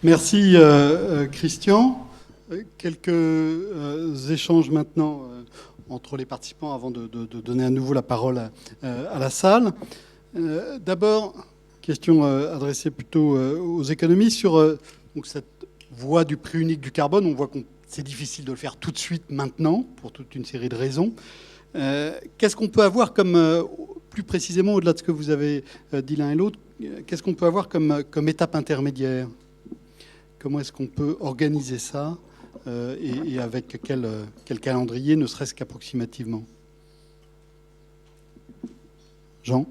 Merci Christian. Quelques échanges maintenant entre les participants avant de donner à nouveau la parole à la salle. D'abord, question adressée plutôt aux économistes sur donc cette voie du prix unique du carbone. On voit que c'est difficile de le faire tout de suite maintenant pour toute une série de raisons. Qu'est-ce qu'on peut avoir comme, plus précisément au-delà de ce que vous avez dit l'un et l'autre, qu'est-ce qu'on peut avoir comme étape intermédiaire ? Comment est-ce qu'on peut organiser ça et avec quel calendrier, ne serait-ce qu'approximativement ? Jean ?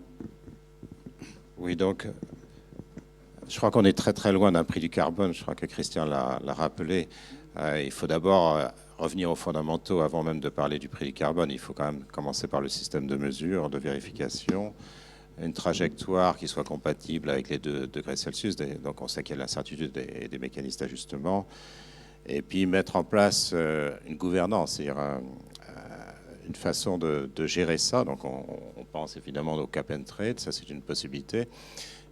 Oui, donc, je crois qu'on est très très loin d'un prix du carbone. Je crois que Christian l'a rappelé. Il faut d'abord revenir aux fondamentaux avant même de parler du prix du carbone. Il faut quand même commencer par le système de mesure, de vérification, une trajectoire qui soit compatible avec les 2 degrés Celsius. Donc on sait qu'il y a l'incertitude et des mécanismes d'ajustement. Et puis mettre en place une gouvernance, c'est-à-dire une façon de gérer ça. Donc on pense évidemment au cap and trade, ça c'est une possibilité.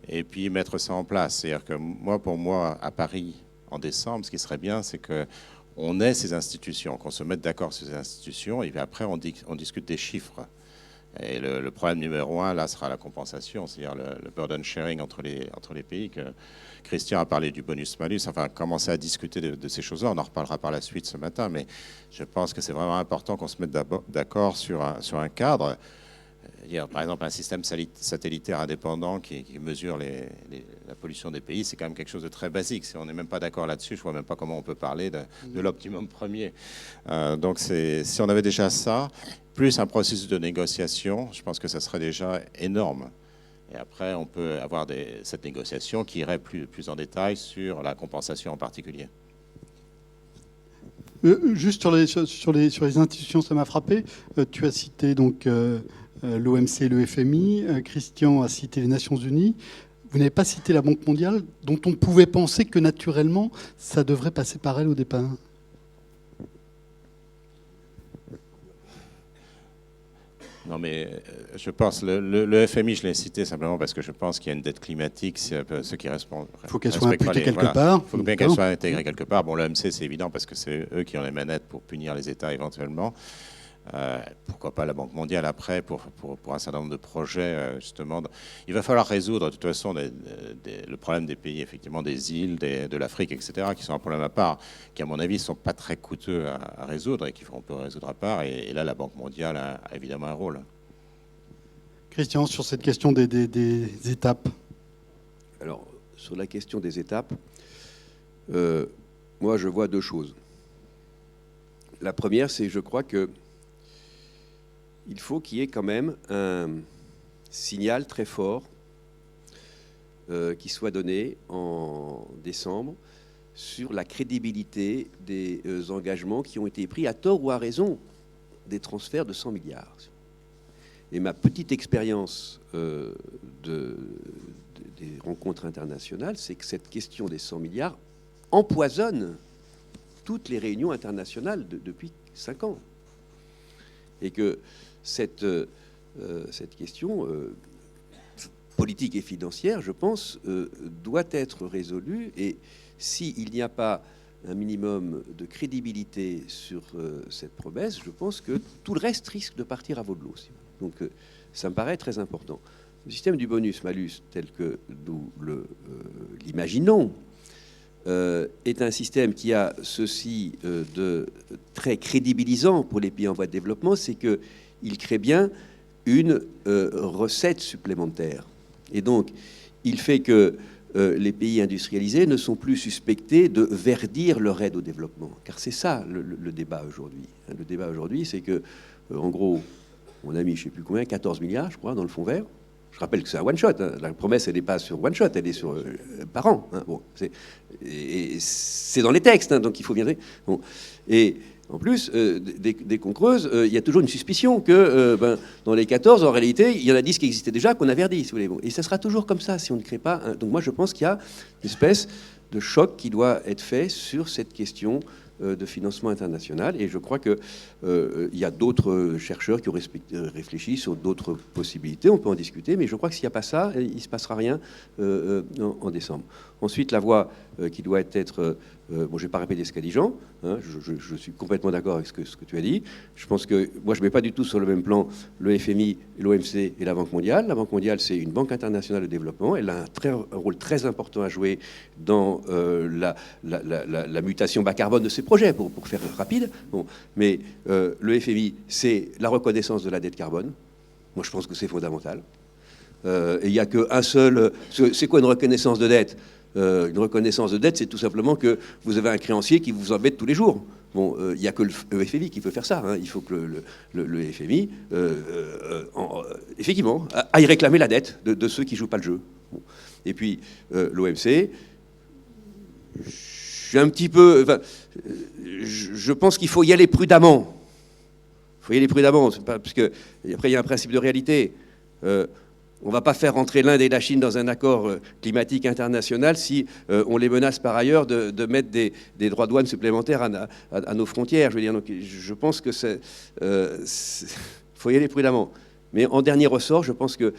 Et puis mettre ça en place. C'est-à-dire que pour moi, à Paris, en décembre, ce qui serait bien, c'est qu'on ait ces institutions, qu'on se mette d'accord sur ces institutions, et puis après on discute des chiffres. Et le problème numéro 1, là, sera la compensation, c'est-à-dire le burden sharing entre les pays. Que Christian a parlé du bonus-malus, enfin, commencer à discuter de ces choses-là. On en reparlera par la suite ce matin, mais je pense que c'est vraiment important qu'on se mette d'accord sur un cadre. Par exemple, un système satellitaire indépendant qui mesure la pollution des pays, c'est quand même quelque chose de très basique. Si on n'est même pas d'accord là-dessus, je ne vois même pas comment on peut parler de l'optimum premier. Donc, si on avait déjà ça, plus un processus de négociation, je pense que ça serait déjà énorme. Et après, on peut avoir cette négociation qui irait plus en détail sur la compensation en particulier. Juste sur les institutions, ça m'a frappé. Tu as cité donc l'OMC et le FMI. Christian a cité les Nations Unies. Vous n'avez pas cité la Banque mondiale, dont on pouvait penser que naturellement, ça devrait passer par elle au départ. Non, mais je pense, le FMI, je l'ai cité simplement parce que je pense qu'il y a une dette climatique, ceux qui respectent. Il faut qu'elle soit impliquée quelque part. Il faut bien qu'elle soit intégrée quelque part. Bon, l'OMC, c'est évident parce que c'est eux qui ont les manettes pour punir les États éventuellement. Pourquoi pas la Banque mondiale après pour un certain nombre de projets, justement. Il va falloir résoudre, de toute façon, le problème des pays, effectivement, des îles, de l'Afrique, etc., qui sont un problème à part, qui, à mon avis, ne sont pas très coûteux à résoudre et qu'on peut résoudre à part. Et là, la Banque mondiale a évidemment un rôle. Christian, sur cette question des étapes. Alors, sur la question des étapes, moi, je vois 2 choses. La première, c'est je crois que il faut qu'il y ait quand même un signal très fort qui soit donné en décembre sur la crédibilité des engagements qui ont été pris à tort ou à raison des transferts de 100 milliards. Et ma petite expérience des rencontres internationales, c'est que cette question des 100 milliards empoisonne toutes les réunions internationales depuis 5 ans. Et que cette question politique et financière, je pense, doit être résolue. Et s'il n'y a pas un minimum de crédibilité sur cette promesse, je pense que tout le reste risque de partir à vol de l'eau. Donc ça me paraît très important. Le système du bonus-malus, tel que nous l'imaginons, est un système qui a ceci de très crédibilisant pour les pays en voie de développement, c'est qu'il crée bien une recette supplémentaire. Et donc, il fait que les pays industrialisés ne sont plus suspectés de verdir leur aide au développement. Car c'est ça le débat aujourd'hui. Le débat aujourd'hui, c'est que, en gros, on a mis, je ne sais plus combien, 14 milliards, je crois, dans le fonds vert. Je rappelle que c'est un one-shot. Hein. La promesse, elle n'est pas sur one-shot, elle est sur par an. Hein. Bon, c'est dans les textes, hein, donc il faut bien... Bon. Et en plus, dès qu'on creuse, il y a toujours une suspicion que dans les 14, en réalité, il y en a 10 qui existaient déjà, qu'on a verdi, si vous voulez. Bon. Et ça sera toujours comme ça si on ne crée pas... Donc moi, je pense qu'il y a une espèce de choc qui doit être fait sur cette question de financement international. Et je crois qu'il y a d'autres chercheurs qui ont réfléchi sur d'autres possibilités. On peut en discuter, mais je crois que s'il n'y a pas ça, il ne se passera rien en décembre. Ensuite, la voie qui doit être... bon, je ne vais pas répéter ce qu'a dit Jean, hein, je suis complètement d'accord avec ce que tu as dit. Je pense que moi, je ne mets pas du tout sur le même plan le FMI, l'OMC et la Banque mondiale. La Banque mondiale, c'est une banque internationale de développement. Elle a un rôle très important à jouer dans la mutation bas carbone de ces projets, pour faire rapide. Bon, mais le FMI, c'est la reconnaissance de la dette carbone. Moi, je pense que c'est fondamental. Et il n'y a qu'un seul... C'est quoi une reconnaissance de dette ? Une reconnaissance de dette, c'est tout simplement que vous avez un créancier qui vous embête tous les jours. Bon, il n'y a que le FMI qui peut faire ça. Hein. Il faut que le FMI, effectivement, aille réclamer la dette de ceux qui ne jouent pas le jeu. Bon. Et puis, l'OMC, je suis un petit peu... Enfin, je pense qu'il faut y aller prudemment. Il faut y aller prudemment, parce que après, il y a un principe de réalité. On ne va pas faire rentrer l'Inde et la Chine dans un accord climatique international si on les menace par ailleurs de mettre des droits de douane supplémentaires à nos frontières. Je veux dire, donc, je pense que faut y aller prudemment. Mais en dernier ressort, je pense qu'il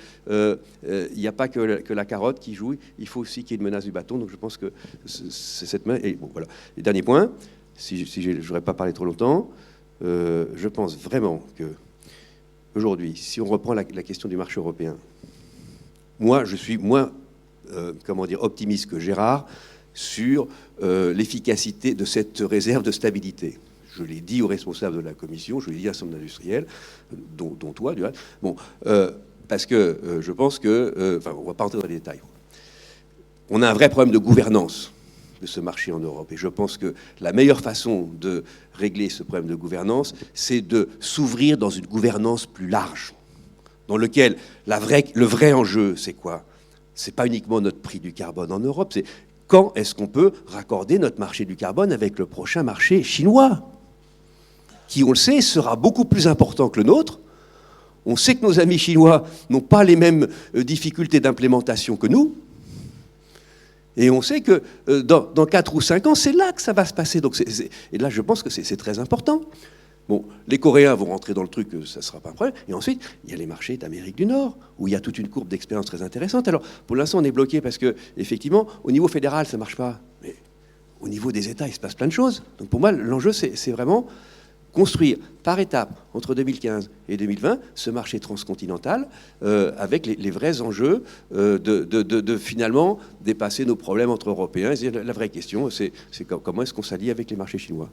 n'y a pas que la carotte qui joue. Il faut aussi qu'il y ait une menace du bâton. Donc je pense que c'est cette main. Et bon, voilà. Et dernier point, si je n'aurais pas parlé trop longtemps, je pense vraiment que aujourd'hui, si on reprend la question du marché européen, moi, je suis moins optimiste que Gérard sur l'efficacité de cette réserve de stabilité. Je l'ai dit aux responsables de la Commission, je l'ai dit à l'Assemblée industrielle, dont toi, du reste. Bon, parce que je pense que... Enfin, on ne va pas rentrer dans les détails. On a un vrai problème de gouvernance de ce marché en Europe. Et je pense que la meilleure façon de régler ce problème de gouvernance, c'est de s'ouvrir dans une gouvernance plus large, dans lequel le vrai enjeu, c'est quoi? C'est pas uniquement notre prix du carbone en Europe, c'est quand est-ce qu'on peut raccorder notre marché du carbone avec le prochain marché chinois, qui, on le sait, sera beaucoup plus important que le nôtre. On sait que nos amis chinois n'ont pas les mêmes difficultés d'implémentation que nous. Et on sait que dans 4 ou 5 ans, c'est là que ça va se passer. Donc et là, je pense que c'est très important. Bon, les Coréens vont rentrer dans le truc, ça ne sera pas un problème. Et ensuite, il y a les marchés d'Amérique du Nord, où il y a toute une courbe d'expérience très intéressante. Alors, pour l'instant, on est bloqué parce que, effectivement, au niveau fédéral, ça ne marche pas. Mais au niveau des États, il se passe plein de choses. Donc pour moi, l'enjeu, c'est vraiment construire par étapes, entre 2015 et 2020, ce marché transcontinental avec les vrais enjeux de finalement dépasser nos problèmes entre Européens. Et la vraie question, c'est comment est-ce qu'on s'allie avec les marchés chinois.